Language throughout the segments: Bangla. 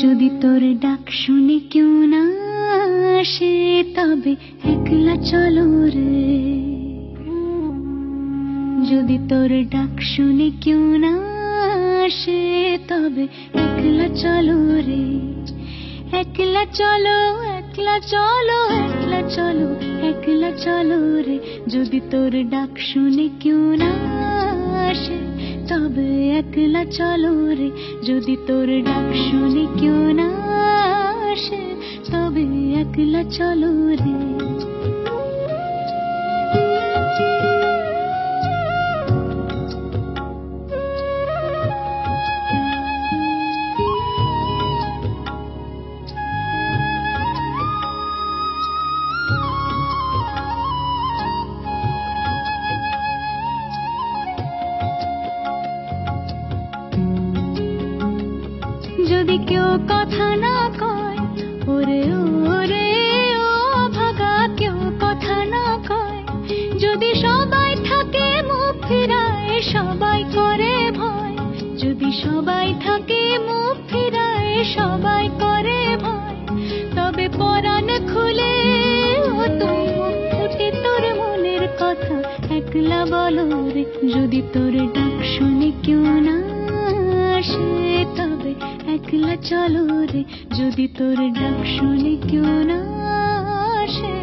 যদি তোর ডাক শুনে কেউ না আসে তবে একলা চলো রে। যদি তোর ডাক শুনে কেউ না আসে তবে একলা চলো রে। একলা চলো, একলা চলো, একলা চলো, একলা চলো রে। যদি তোর ডাক শুনে কেউ না আসে তবে একলা চলো রে। যদি তোর ডাক শুনে কেউ না আসে তবে একলা চলো রে। যদি কেউ কথা না কয়, ওরে ওরে ও ভাগা, কেউ কথা না কয়। যদি সবাই থাকে মুখ ফিরায়, সবাই করে ভয়। যদি সবাই থাকে মুখ ফিরায়, সবাই করে ভয়। তবে পরাণ খুলে ও তুই মুখ ফুটে তোর মনের কথা একলা বলো রে। যদি তোর ডাক শুনে কেউ না আসে তবে একলা চলো রে। যদি তোর ডাক শুনে কেউ না আসে।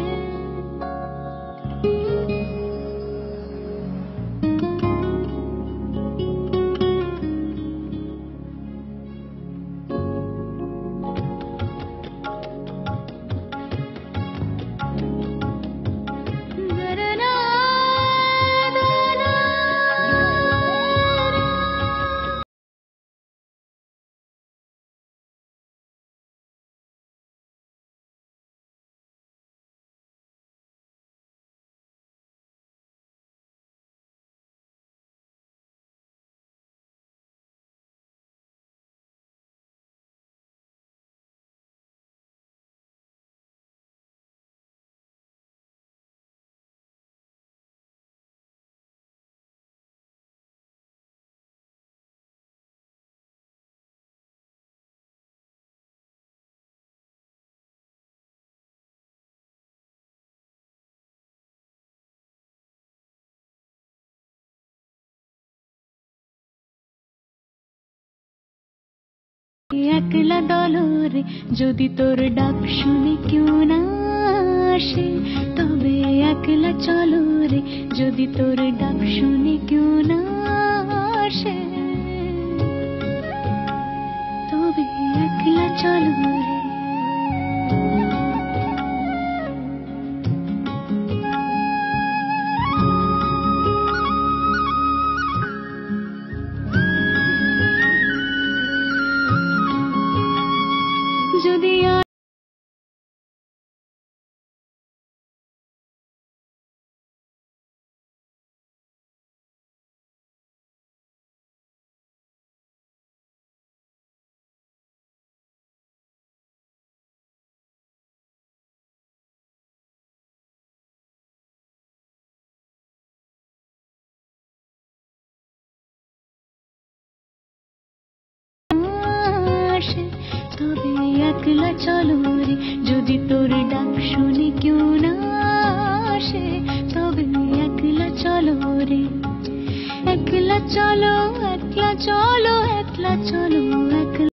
একলা দলো রে। যদি তোর ডাক শুনে কেউ না আসে তবে একলা চলো রে। যদি তোর ডাক শুনে কেউ না আসে তবে একলা চলো রে। যদি তবে একলা চলো রে। যদি তোর ডাক শুনে কেউ না আসে তবে একলা চলো রে। একলা চলো, একলা চলো, একলা চলো, একলা।